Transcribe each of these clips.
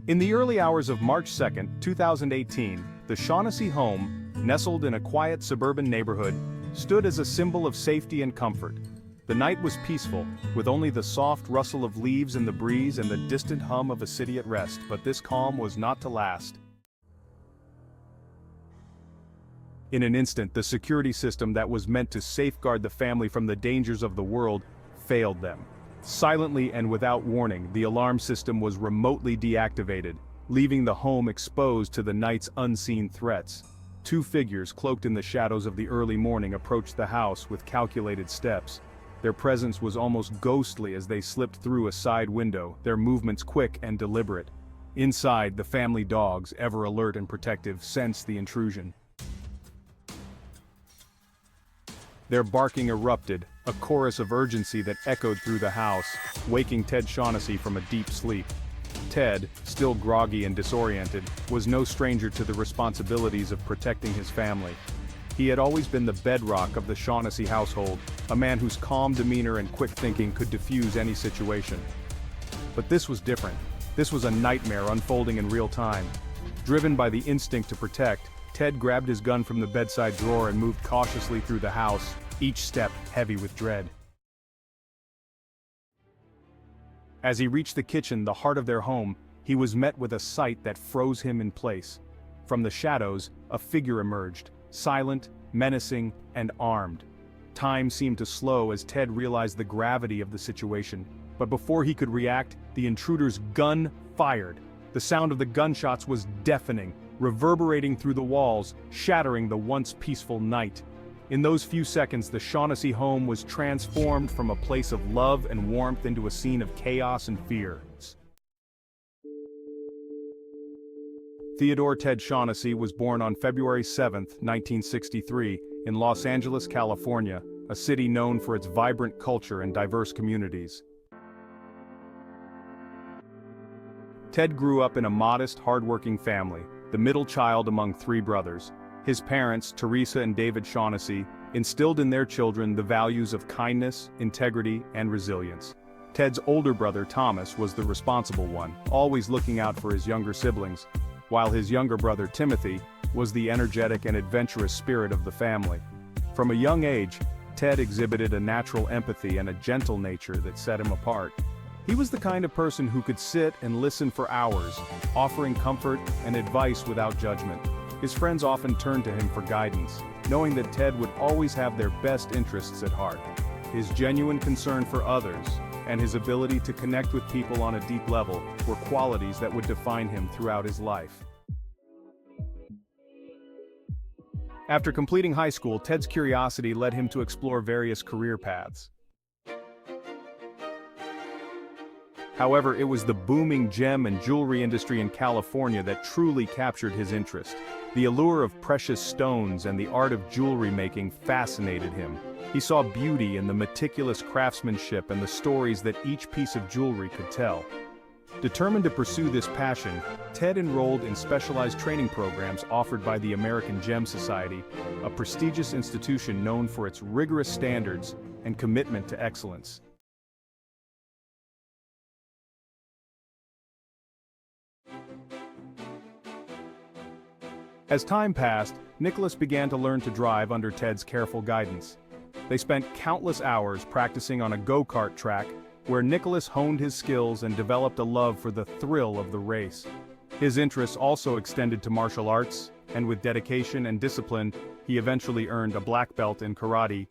In the early hours of March 2, 2018, the Shaughnessy home, nestled in a quiet suburban neighborhood, stood as a symbol of safety and comfort. The night was peaceful, with only the soft rustle of leaves in the breeze and the distant hum of a city at rest, but this calm was not to last. In an instant, the security system that was meant to safeguard the family from the dangers of the world failed them. Silently and without warning, the alarm system was remotely deactivated, leaving the home exposed to the night's unseen threats. Two figures cloaked in the shadows of the early morning approached the house with calculated steps. Their presence was almost ghostly as they slipped through a side window, their movements quick and deliberate. Inside, the family dogs, ever alert and protective, sensed the intrusion. Their barking erupted, a chorus of urgency that echoed through the house, waking Ted Shaughnessy from a deep sleep. Ted, still groggy and disoriented, was no stranger to the responsibilities of protecting his family. He had always been the bedrock of the Shaughnessy household, a man whose calm demeanor and quick thinking could diffuse any situation. But this was different. This was a nightmare unfolding in real time. Driven by the instinct to protect, Ted grabbed his gun from the bedside drawer and moved cautiously through the house, each step heavy with dread. As he reached the kitchen, the heart of their home, he was met with a sight that froze him in place. From the shadows, a figure emerged, silent, menacing, and armed. Time seemed to slow as Ted realized the gravity of the situation, but before he could react, the intruder's gun fired. The sound of the gunshots was deafening, reverberating through the walls, shattering the once peaceful night. In those few seconds, the Shaughnessy home was transformed from a place of love and warmth into a scene of chaos and fear. Theodore Ted Shaughnessy was born on February 7, 1963, in Los Angeles, California, a city known for its vibrant culture and diverse communities. Ted grew up in a modest, hardworking family, the middle child among three brothers. His parents, Teresa and David Shaughnessy, instilled in their children the values of kindness, integrity, and resilience. Ted's older brother, Thomas, was the responsible one, always looking out for his younger siblings, while his younger brother, Timothy, was the energetic and adventurous spirit of the family. From a young age, Ted exhibited a natural empathy and a gentle nature that set him apart. He was the kind of person who could sit and listen for hours, offering comfort and advice without judgment. His friends often turned to him for guidance, knowing that Ted would always have their best interests at heart. His genuine concern for others, and his ability to connect with people on a deep level, were qualities that would define him throughout his life. After completing high school, Ted's curiosity led him to explore various career paths. However, it was the booming gem and jewelry industry in California that truly captured his interest. The allure of precious stones and the art of jewelry making fascinated him. He saw beauty in the meticulous craftsmanship and the stories that each piece of jewelry could tell. Determined to pursue this passion, Ted enrolled in specialized training programs offered by the American Gem Society, a prestigious institution known for its rigorous standards and commitment to excellence. As time passed, Nicholas began to learn to drive under Ted's careful guidance. They spent countless hours practicing on a go-kart track, where Nicholas honed his skills and developed a love for the thrill of the race. His interests also extended to martial arts, and with dedication and discipline, he eventually earned a black belt in karate.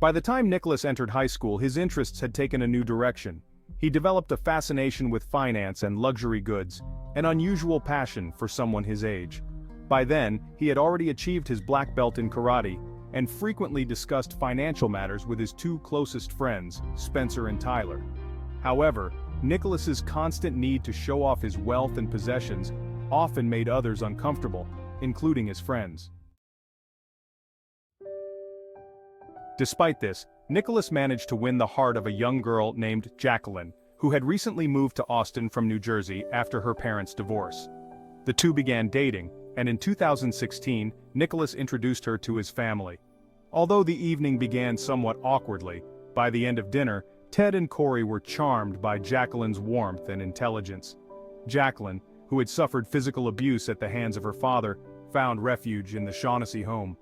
By the time Nicholas entered high school, his interests had taken a new direction. He developed a fascination with finance and luxury goods, an unusual passion for someone his age. By then, he had already achieved his black belt in karate, and frequently discussed financial matters with his two closest friends, Spencer and Tyler. However, Nicholas's constant need to show off his wealth and possessions often made others uncomfortable, including his friends. Despite this, Nicholas managed to win the heart of a young girl named Jacqueline, who had recently moved to Austin from New Jersey after her parents' divorce. The two began dating, and in 2016, Nicholas introduced her to his family. Although the evening began somewhat awkwardly, by the end of dinner, Ted and Corey were charmed by Jacqueline's warmth and intelligence. Jacqueline, who had suffered physical abuse at the hands of her father, found refuge in the Shaughnessy home.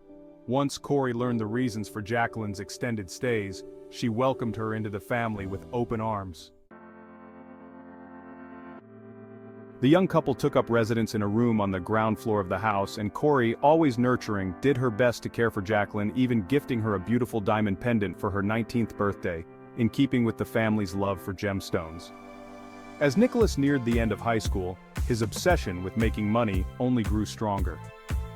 Once Corey learned the reasons for Jacqueline's extended stays, she welcomed her into the family with open arms. The young couple took up residence in a room on the ground floor of the house, and Corey, always nurturing, did her best to care for Jacqueline, even gifting her a beautiful diamond pendant for her 19th birthday, in keeping with the family's love for gemstones. As Nicholas neared the end of high school, his obsession with making money only grew stronger.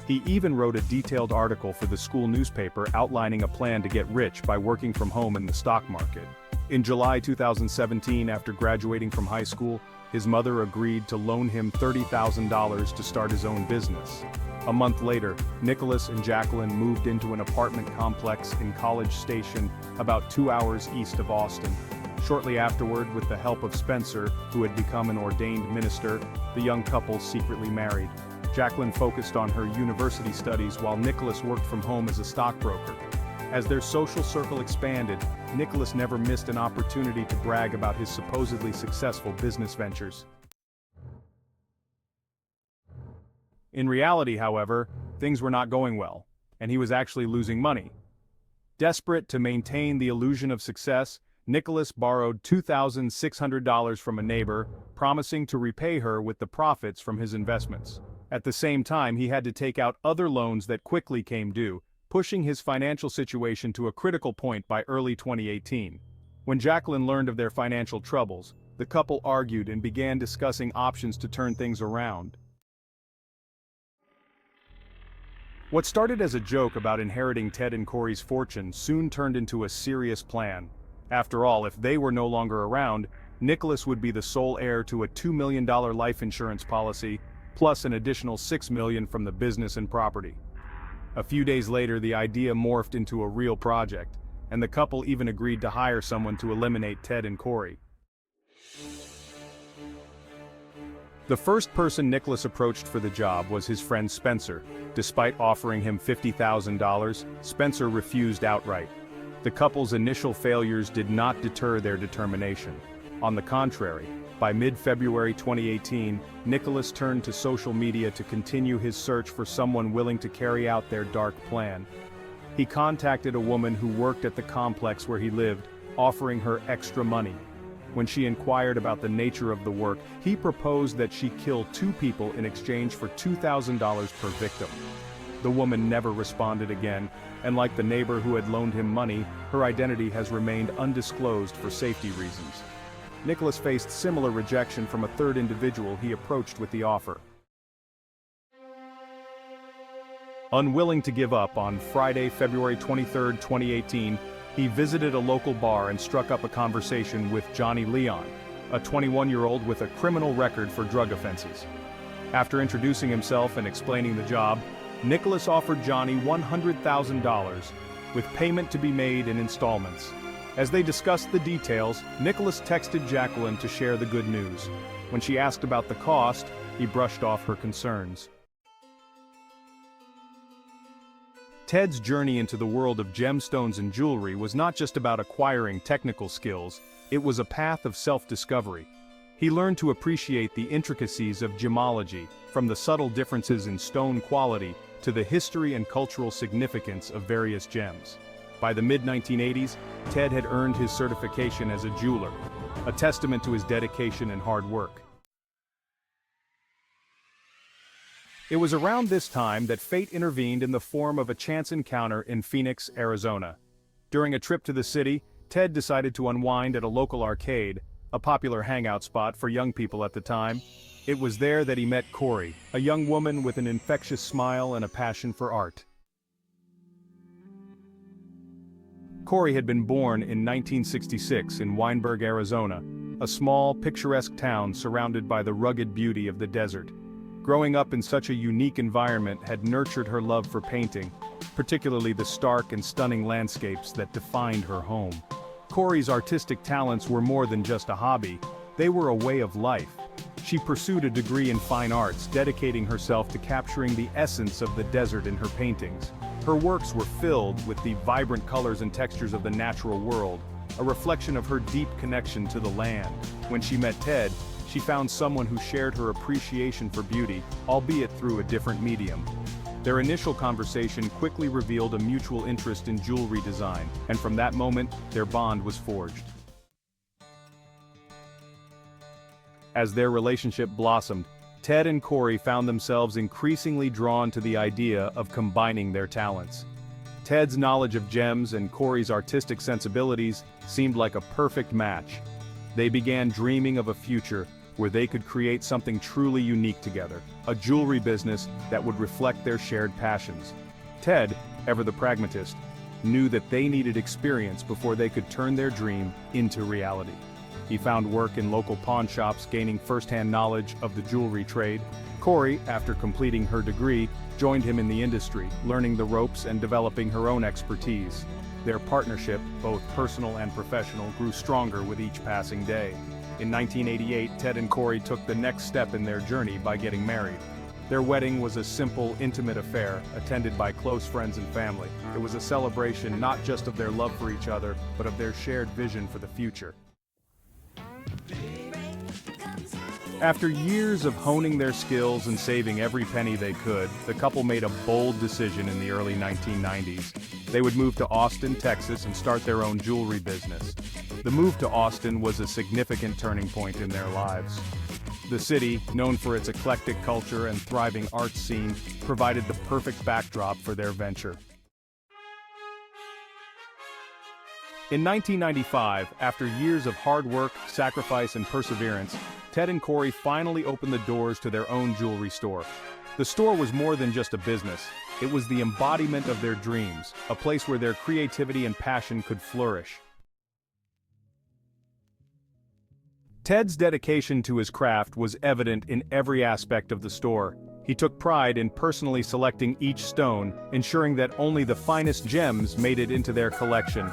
He even wrote a detailed article for the school newspaper outlining a plan to get rich by working from home in the stock market. In July 2017, after graduating from high school, his mother agreed to loan him $30,000 to start his own business. A month later, Nicholas and Jacqueline moved into an apartment complex in College Station, about 2 hours east of Austin. Shortly afterward, with the help of Spencer, who had become an ordained minister, the young couple secretly married. Jacqueline focused on her university studies while Nicholas worked from home as a stockbroker. As their social circle expanded, Nicholas never missed an opportunity to brag about his supposedly successful business ventures. In reality, however, things were not going well, and he was actually losing money. Desperate to maintain the illusion of success, Nicholas borrowed $2,600 from a neighbor, promising to repay her with the profits from his investments. At the same time, he had to take out other loans that quickly came due, pushing his financial situation to a critical point by early 2018. When Jacqueline learned of their financial troubles, the couple argued and began discussing options to turn things around. What started as a joke about inheriting Ted and Corey's fortune soon turned into a serious plan. After all, if they were no longer around, Nicholas would be the sole heir to a $2 million life insurance policy, plus an additional $6 million from the business and property. A few days later, the idea morphed into a real project, and the couple even agreed to hire someone to eliminate Ted and Corey. The first person Nicholas approached for the job was his friend Spencer. Despite offering him $50,000, Spencer refused outright. The couple's initial failures did not deter their determination. On the contrary, by mid-February 2018, Nicholas turned to social media to continue his search for someone willing to carry out their dark plan. He contacted a woman who worked at the complex where he lived, offering her extra money. When she inquired about the nature of the work, he proposed that she kill 2 people in exchange for $2,000 per victim. The woman never responded again, and like the neighbor who had loaned him money, her identity has remained undisclosed for safety reasons. Nicholas faced similar rejection from a third individual he approached with the offer. Unwilling to give up, on Friday, February 23, 2018, he visited a local bar and struck up a conversation with Johnny Leon, a 21-year-old with a criminal record for drug offenses. After introducing himself and explaining the job, Nicholas offered Johnny $100,000, with payment to be made in installments. As they discussed the details, Nicholas texted Jacqueline to share the good news. When she asked about the cost, he brushed off her concerns. Ted's journey into the world of gemstones and jewelry was not just about acquiring technical skills, it was a path of self-discovery. He learned to appreciate the intricacies of gemology, from the subtle differences in stone quality to the history and cultural significance of various gems. By the mid-1980s, Ted had earned his certification as a jeweler, a testament to his dedication and hard work. It was around this time that fate intervened in the form of a chance encounter in Phoenix, Arizona. During a trip to the city, Ted decided to unwind at a local arcade, a popular hangout spot for young people at the time. It was there that he met Corey, a young woman with an infectious smile and a passion for art. Corey had been born in 1966 in Weinberg, Arizona, a small, picturesque town surrounded by the rugged beauty of the desert. Growing up in such a unique environment had nurtured her love for painting, particularly the stark and stunning landscapes that defined her home. Corey's artistic talents were more than just a hobby, they were a way of life. She pursued a degree in fine arts, dedicating herself to capturing the essence of the desert in her paintings. Her works were filled with the vibrant colors and textures of the natural world, a reflection of her deep connection to the land. When she met Ted, she found someone who shared her appreciation for beauty, albeit through a different medium. Their initial conversation quickly revealed a mutual interest in jewelry design, and from that moment, their bond was forged. As their relationship blossomed, Ted and Corey found themselves increasingly drawn to the idea of combining their talents. Ted's knowledge of gems and Corey's artistic sensibilities seemed like a perfect match. They began dreaming of a future where they could create something truly unique together, a jewelry business that would reflect their shared passions. Ted, ever the pragmatist, knew that they needed experience before they could turn their dream into reality. He found work in local pawn shops, gaining first-hand knowledge of the jewelry trade. Corey, after completing her degree, joined him in the industry, learning the ropes and developing her own expertise. Their partnership, both personal and professional, grew stronger with each passing day. In 1988, Ted and Corey took the next step in their journey by getting married. Their wedding was a simple, intimate affair, attended by close friends and family. It was a celebration not just of their love for each other, but of their shared vision for the future. After years of honing their skills and saving every penny they could, the couple made a bold decision in the early 1990s. They would move to Austin, Texas and start their own jewelry business. The move to Austin was a significant turning point in their lives. The city, known for its eclectic culture and thriving arts scene, provided the perfect backdrop for their venture. In 1995, after years of hard work, sacrifice and perseverance, Ted and Corey finally opened the doors to their own jewelry store. The store was more than just a business. It was the embodiment of their dreams, a place where their creativity and passion could flourish. Ted's dedication to his craft was evident in every aspect of the store. He took pride in personally selecting each stone, ensuring that only the finest gems made it into their collection.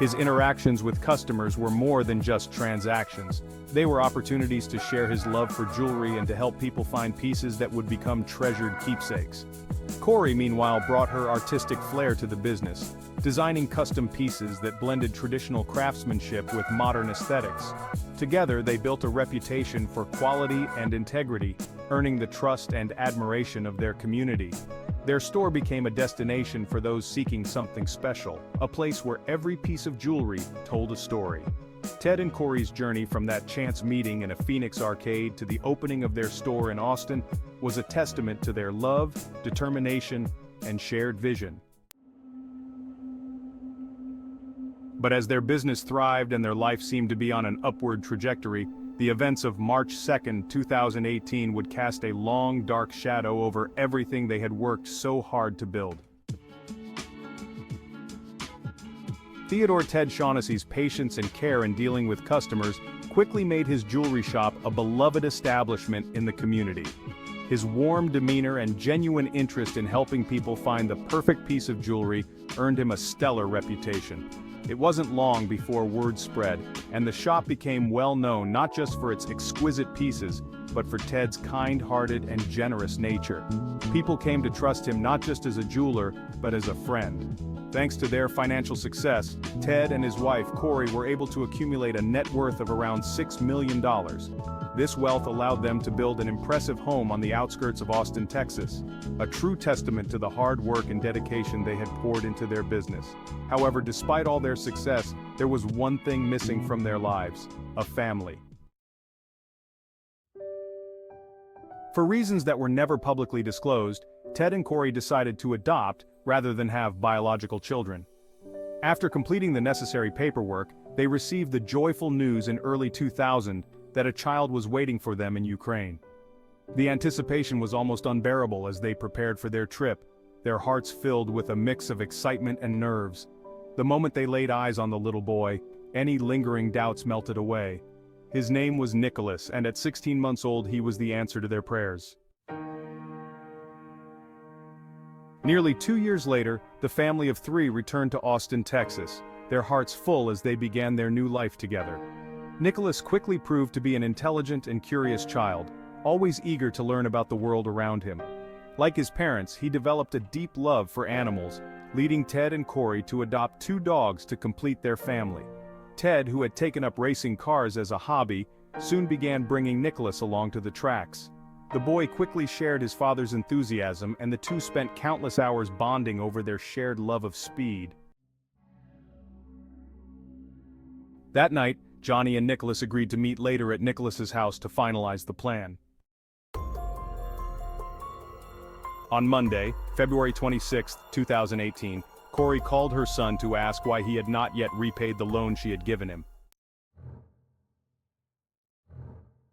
His interactions with customers were more than just transactions. They were opportunities to share his love for jewelry and to help people find pieces that would become treasured keepsakes. Corey, meanwhile, brought her artistic flair to the business, designing custom pieces that blended traditional craftsmanship with modern aesthetics. Together, they built a reputation for quality and integrity, earning the trust and admiration of their community. Their store became a destination for those seeking something special, a place where every piece of jewelry told a story. Ted and Corey's journey from that chance meeting in a Phoenix arcade to the opening of their store in Austin was a testament to their love, determination, and shared vision. But as their business thrived and their life seemed to be on an upward trajectory, the events of March 2, 2018 would cast a long, dark shadow over everything they had worked so hard to build. Theodore Ted Shaughnessy's patience and care in dealing with customers quickly made his jewelry shop a beloved establishment in the community. His warm demeanor and genuine interest in helping people find the perfect piece of jewelry earned him a stellar reputation. It wasn't long before word spread, and the shop became well known not just for its exquisite pieces, but for Ted's kind-hearted and generous nature. People came to trust him not just as a jeweler, but as a friend. Thanks to their financial success, Ted and his wife Corey were able to accumulate a net worth of around $6 million. This wealth allowed them to build an impressive home on the outskirts of Austin, Texas, a true testament to the hard work and dedication they had poured into their business. However, despite all their success, there was one thing missing from their lives: a family. For reasons that were never publicly disclosed, Ted and Corey decided to adopt rather than have biological children. After completing the necessary paperwork, they received the joyful news in early 2000 that a child was waiting for them in Ukraine. The anticipation was almost unbearable as they prepared for their trip, their hearts filled with a mix of excitement and nerves. The moment they laid eyes on the little boy, any lingering doubts melted away. His name was Nicholas, and at 16 months old he was the answer to their prayers. Nearly 2 years later, the family of 3 returned to Austin, Texas, their hearts full as they began their new life together. Nicholas quickly proved to be an intelligent and curious child, always eager to learn about the world around him. Like his parents, he developed a deep love for animals, leading Ted and Corey to adopt 2 dogs to complete their family. Ted, who had taken up racing cars as a hobby, soon began bringing Nicholas along to the tracks. The boy quickly shared his father's enthusiasm, and the two spent countless hours bonding over their shared love of speed. That night, Johnny and Nicholas agreed to meet later at Nicholas's house to finalize the plan. On Monday, February 26, 2018, Corey called her son to ask why he had not yet repaid the loan she had given him.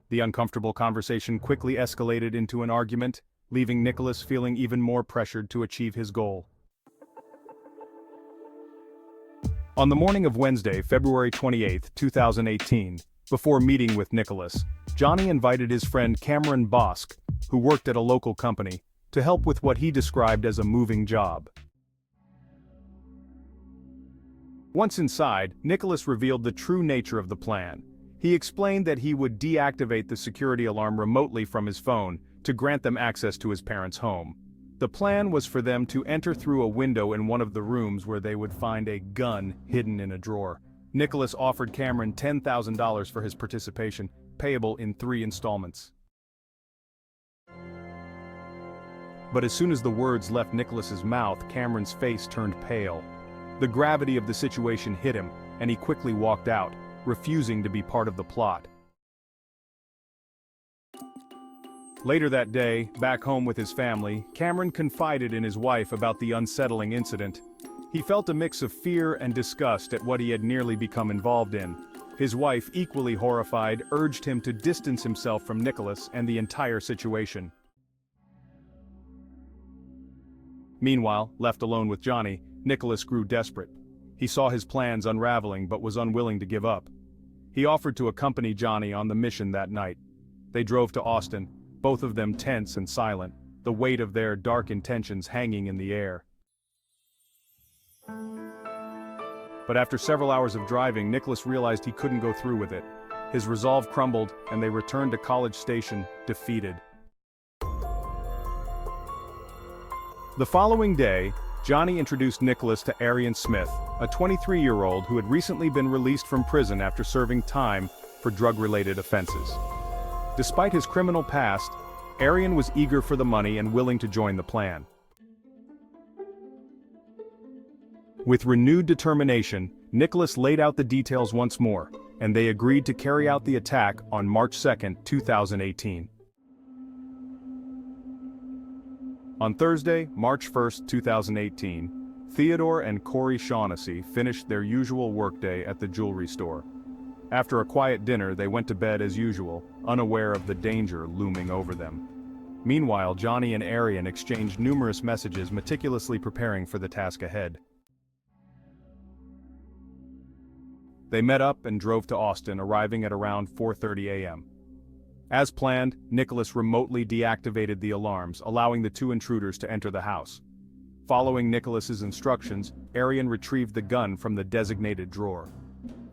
The uncomfortable conversation quickly escalated into an argument, leaving Nicholas feeling even more pressured to achieve his goal. On the morning of Wednesday, February 28, 2018, before meeting with Nicholas, Johnny invited his friend Cameron Bosk, who worked at a local company, to help with what he described as a moving job. Once inside, Nicholas revealed the true nature of the plan. He explained that he would deactivate the security alarm remotely from his phone to grant them access to his parents' home. The plan was for them to enter through a window in one of the rooms where they would find a gun hidden in a drawer. Nicholas offered Cameron $10,000 for his participation, payable in 3 installments. But as soon as the words left Nicholas's mouth, Cameron's face turned pale. The gravity of the situation hit him, and he quickly walked out, refusing to be part of the plot. Later that day, back home with his family, Cameron confided in his wife about the unsettling incident. He felt a mix of fear and disgust at what he had nearly become involved in. His wife, equally horrified, urged him to distance himself from Nicholas and the entire situation. Meanwhile, left alone with Johnny, Nicholas grew desperate. He saw his plans unraveling but was unwilling to give up. He offered to accompany Johnny on the mission that night. They drove to Austin, both of them tense and silent, the weight of their dark intentions hanging in the air. But after several hours of driving, Nicholas realized he couldn't go through with it. His resolve crumbled, and they returned to College Station, defeated. The following day, Johnny introduced Nicholas to Arian Smith, a 23-year-old who had recently been released from prison after serving time for drug-related offenses. Despite his criminal past, Arian was eager for the money and willing to join the plan. With renewed determination, Nicholas laid out the details once more, and they agreed to carry out the attack on March 2, 2018. On Thursday, March 1, 2018, Theodore and Corey Shaughnessy finished their usual workday at the jewelry store. After a quiet dinner, they went to bed as usual, unaware of the danger looming over them. Meanwhile, Johnny and Arian exchanged numerous messages, meticulously preparing for the task ahead. They met up and drove to Austin, arriving at around 4:30 a.m. As planned, Nicholas remotely deactivated the alarms, allowing the two intruders to enter the house. Following Nicholas's instructions, Arian retrieved the gun from the designated drawer.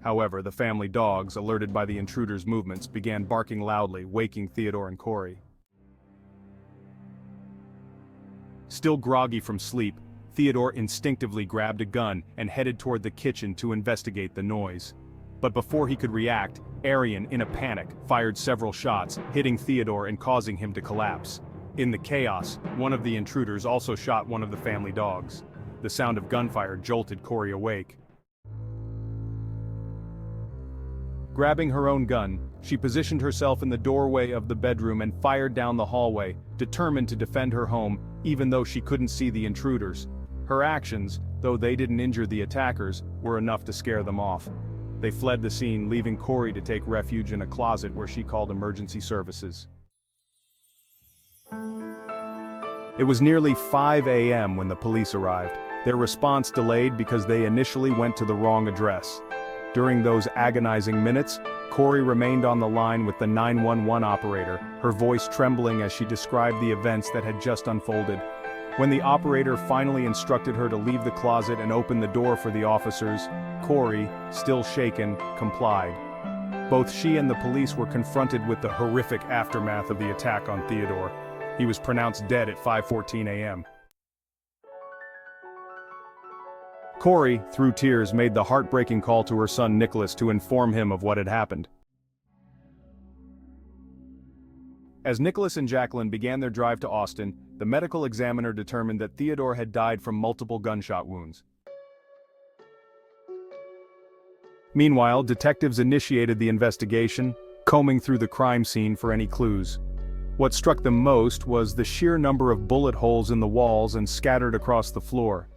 However, the family dogs, alerted by the intruders' movements, began barking loudly, waking Theodore and Corey. Still groggy from sleep, Theodore instinctively grabbed a gun and headed toward the kitchen to investigate the noise. But before he could react, Arian, in a panic, fired several shots, hitting Theodore and causing him to collapse. In the chaos, one of the intruders also shot one of the family dogs. The sound of gunfire jolted Corey awake. Grabbing her own gun, she positioned herself in the doorway of the bedroom and fired down the hallway, determined to defend her home, even though she couldn't see the intruders. Her actions, though they didn't injure the attackers, were enough to scare them off. They fled the scene, leaving Corey to take refuge in a closet where she called emergency services. It was nearly 5 a.m. when the police arrived. Their response delayed because they initially went to the wrong address. During those agonizing minutes, Corey remained on the line with the 911 operator, her voice trembling as she described the events that had just unfolded. When the operator finally instructed her to leave the closet and open the door for the officers, Corey, still shaken, complied. Both she and the police were confronted with the horrific aftermath of the attack on Theodore. He was pronounced dead at 5:14 a.m. Corey, through tears, made the heartbreaking call to her son Nicholas to inform him of what had happened. As Nicholas and Jacqueline began their drive to Austin, the medical examiner determined that Theodore had died from multiple gunshot wounds. Meanwhile, detectives initiated the investigation, combing through the crime scene for any clues. What struck them most was the sheer number of bullet holes in the walls and scattered across the floor.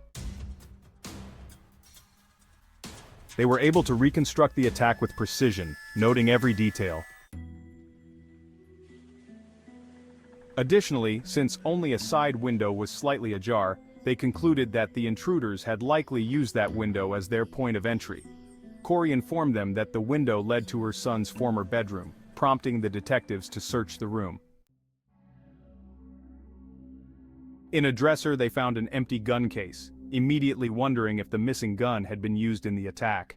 They were able to reconstruct the attack with precision, noting every detail. Additionally, since only a side window was slightly ajar, they concluded that the intruders had likely used that window as their point of entry. Corey informed them that the window led to her son's former bedroom, prompting the detectives to search the room. In a dresser, they found an empty gun case, immediately wondering if the missing gun had been used in the attack.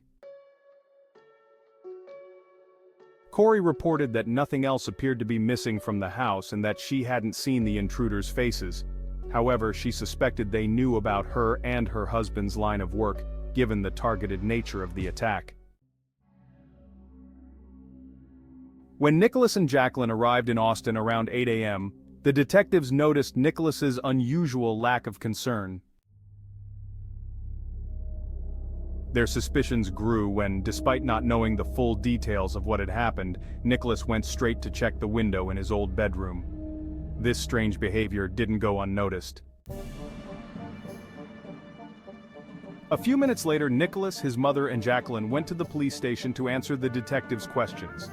Corey reported that nothing else appeared to be missing from the house and that she hadn't seen the intruders' faces. However, she suspected they knew about her and her husband's line of work, given the targeted nature of the attack. When Nicholas and Jacqueline arrived in Austin around 8 a.m., the detectives noticed Nicholas's unusual lack of concern. Their suspicions grew when, despite not knowing the full details of what had happened, Nicholas went straight to check the window in his old bedroom. This strange behavior didn't go unnoticed. A few minutes later, Nicholas, his mother, and Jacqueline went to the police station to answer the detectives' questions.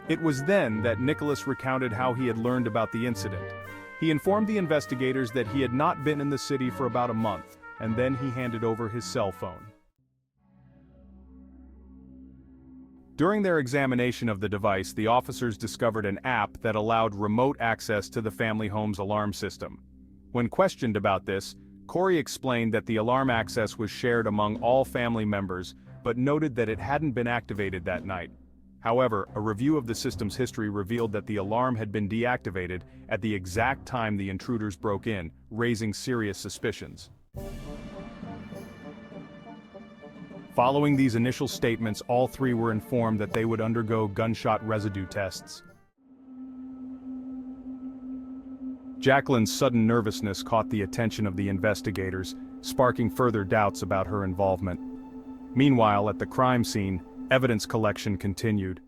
It was then that Nicholas recounted how he had learned about the incident. He informed the investigators that he had not been in the city for about a month, and then he handed over his cell phone. During their examination of the device, the officers discovered an app that allowed remote access to the family home's alarm system. When questioned about this, Corey explained that the alarm access was shared among all family members, but noted that it hadn't been activated that night. However, a review of the system's history revealed that the alarm had been deactivated at the exact time the intruders broke in, raising serious suspicions. Following these initial statements, all three were informed that they would undergo gunshot residue tests. Jacqueline's sudden nervousness caught the attention of the investigators, sparking further doubts about her involvement. Meanwhile, at the crime scene, evidence collection continued.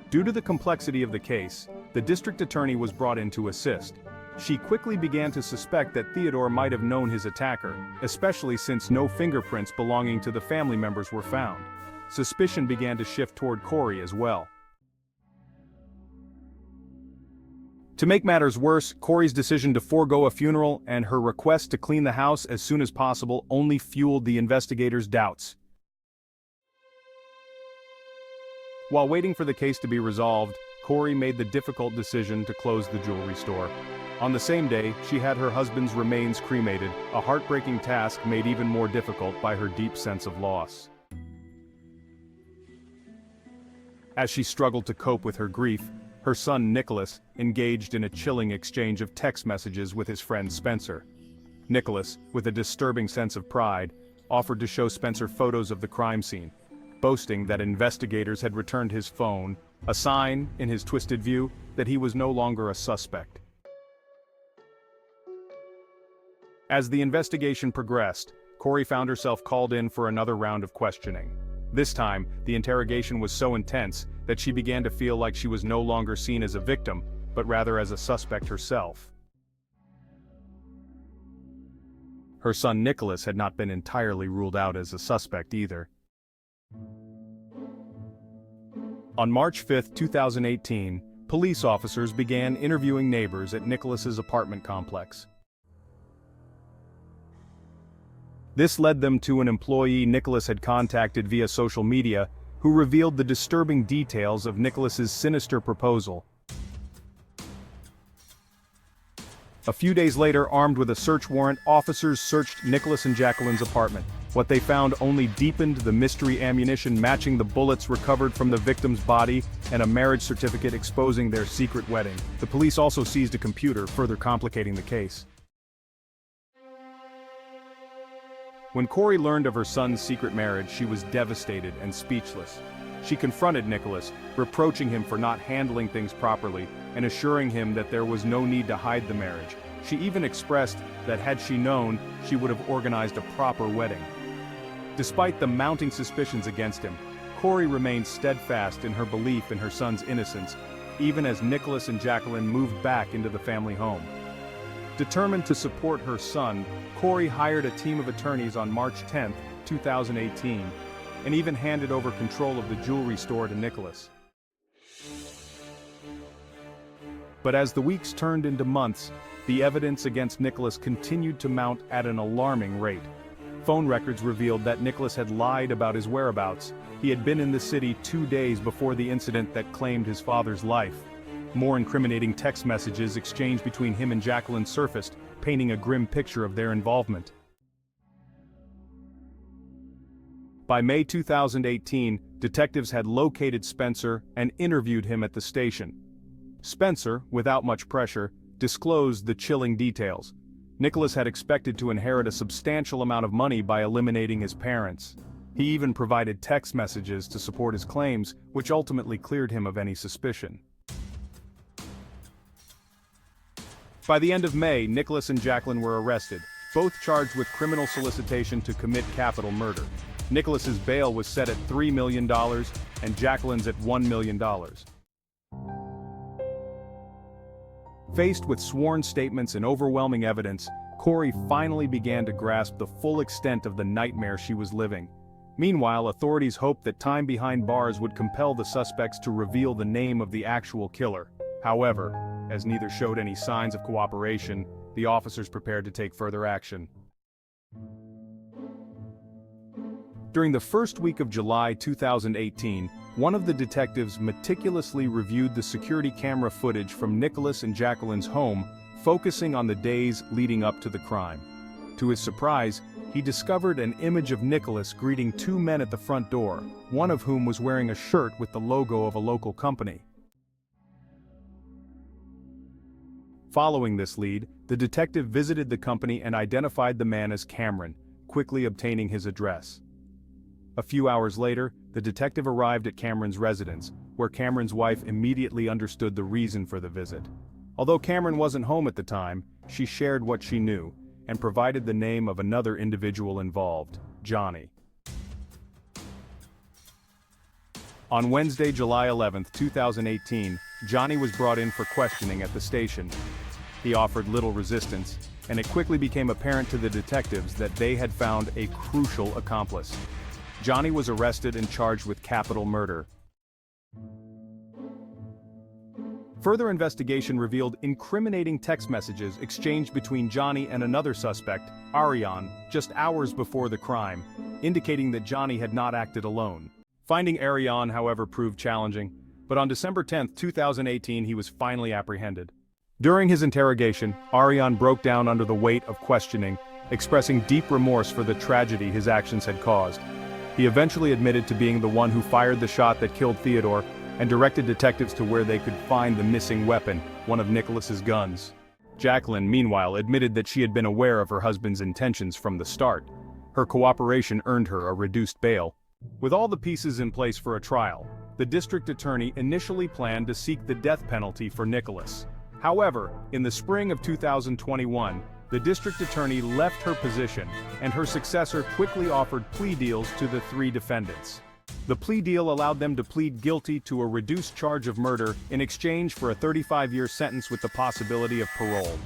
Due to the complexity of the case, the district attorney was brought in to assist. She quickly began to suspect that Theodore might have known his attacker, especially since no fingerprints belonging to the family members were found. Suspicion began to shift toward Corey as well. To make matters worse, Corey's decision to forego a funeral and her request to clean the house as soon as possible only fueled the investigators' doubts. While waiting for the case to be resolved, Corey made the difficult decision to close the jewelry store. On the same day, she had her husband's remains cremated, a heartbreaking task made even more difficult by her deep sense of loss. As she struggled to cope with her grief, her son Nicholas engaged in a chilling exchange of text messages with his friend Spencer. Nicholas, with a disturbing sense of pride, offered to show Spencer photos of the crime scene, boasting that investigators had returned his phone, a sign, in his twisted view, that he was no longer a suspect. As the investigation progressed, Corey found herself called in for another round of questioning. This time, the interrogation was so intense that she began to feel like she was no longer seen as a victim, but rather as a suspect herself. Her son Nicholas had not been entirely ruled out as a suspect either. On March 5, 2018, police officers began interviewing neighbors at Nicholas's apartment complex. This led them to an employee Nicholas had contacted via social media, who revealed the disturbing details of Nicholas's sinister proposal. A few days later, armed with a search warrant, officers searched Nicholas and Jacqueline's apartment. What they found only deepened the mystery: ammunition matching the bullets recovered from the victim's body, and a marriage certificate exposing their secret wedding. The police also seized a computer, further complicating the case. When Corey learned of her son's secret marriage, she was devastated and speechless. She confronted Nicholas, reproaching him for not handling things properly and assuring him that there was no need to hide the marriage. She even expressed that had she known, she would have organized a proper wedding. Despite the mounting suspicions against him, Corey remained steadfast in her belief in her son's innocence, even as Nicholas and Jacqueline moved back into the family home. Determined to support her son, Corey hired a team of attorneys on March 10, 2018, and even handed over control of the jewelry store to Nicholas. But as the weeks turned into months, the evidence against Nicholas continued to mount at an alarming rate. Phone records revealed that Nicholas had lied about his whereabouts. He had been in the city 2 days before the incident that claimed his father's life. More incriminating text messages exchanged between him and Jacqueline surfaced, painting a grim picture of their involvement. By May 2018, detectives had located Spencer and interviewed him at the station. Spencer, without much pressure, disclosed the chilling details. Nicholas had expected to inherit a substantial amount of money by eliminating his parents. He even provided text messages to support his claims, which ultimately cleared him of any suspicion. By the end of May, Nicholas and Jacqueline were arrested, both charged with criminal solicitation to commit capital murder. Nicholas's bail was set at $3 million, and Jacqueline's at $1 million. Faced with sworn statements and overwhelming evidence, Corey finally began to grasp the full extent of the nightmare she was living. Meanwhile, authorities hoped that time behind bars would compel the suspects to reveal the name of the actual killer. However, as neither showed any signs of cooperation, the officers prepared to take further action. During the first week of July 2018, one of the detectives meticulously reviewed the security camera footage from Nicholas and Jacqueline's home, focusing on the days leading up to the crime. To his surprise, he discovered an image of Nicholas greeting two men at the front door, one of whom was wearing a shirt with the logo of a local company. Following this lead, the detective visited the company and identified the man as Cameron, quickly obtaining his address. A few hours later, the detective arrived at Cameron's residence, where Cameron's wife immediately understood the reason for the visit. Although Cameron wasn't home at the time, she shared what she knew, and provided the name of another individual involved, Johnny. On Wednesday, July 11, 2018, Johnny was brought in for questioning at the station. He offered little resistance, and it quickly became apparent to the detectives that they had found a crucial accomplice. Johnny was arrested and charged with capital murder. Further investigation revealed incriminating text messages exchanged between Johnny and another suspect, Ariane, just hours before the crime, indicating that Johnny had not acted alone. Finding Ariane, however, proved challenging, but on December 10, 2018, he was finally apprehended. During his interrogation, Ariane broke down under the weight of questioning, expressing deep remorse for the tragedy his actions had caused. He eventually admitted to being the one who fired the shot that killed Theodore, and directed detectives to where they could find the missing weapon, one of Nicholas's guns. Jacqueline, meanwhile, admitted that she had been aware of her husband's intentions from the start. Her cooperation earned her a reduced bail. With all the pieces in place for a trial, the district attorney initially planned to seek the death penalty for Nicholas. However, in the spring of 2021, the district attorney left her position, and her successor quickly offered plea deals to the three defendants. The plea deal allowed them to plead guilty to a reduced charge of murder in exchange for a 35-year sentence with the possibility of parole.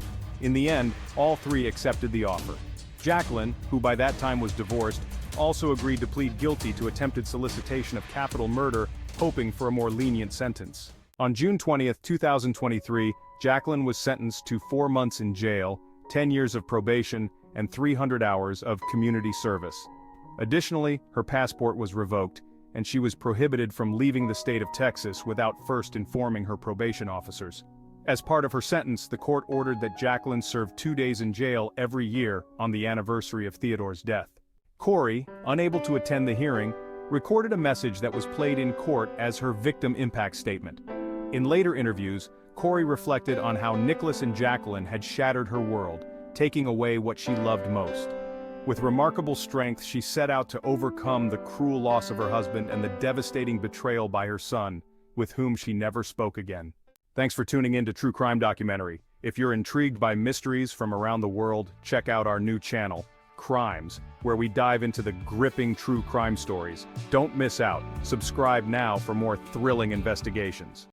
In the end, all three accepted the offer. Jacqueline, who by that time was divorced, also agreed to plead guilty to attempted solicitation of capital murder, hoping for a more lenient sentence. On June 20, 2023, Jacqueline was sentenced to 4 months in jail, 10 years of probation, and 300 hours of community service. Additionally, her passport was revoked, and she was prohibited from leaving the state of Texas without first informing her probation officers. As part of her sentence, the court ordered that Jacqueline serve 2 days in jail every year on the anniversary of Theodore's death. Corey, unable to attend the hearing, recorded a message that was played in court as her victim impact statement. In later interviews, Corey reflected on how Nicholas and Jacqueline had shattered her world, taking away what she loved most. With remarkable strength, she set out to overcome the cruel loss of her husband and the devastating betrayal by her son, with whom she never spoke again. Thanks for tuning in to True Crime Documentary. If you're intrigued by mysteries from around the world, check out our new channel, Crimes, where we dive into the gripping true crime stories. Don't miss out. Subscribe now for more thrilling investigations.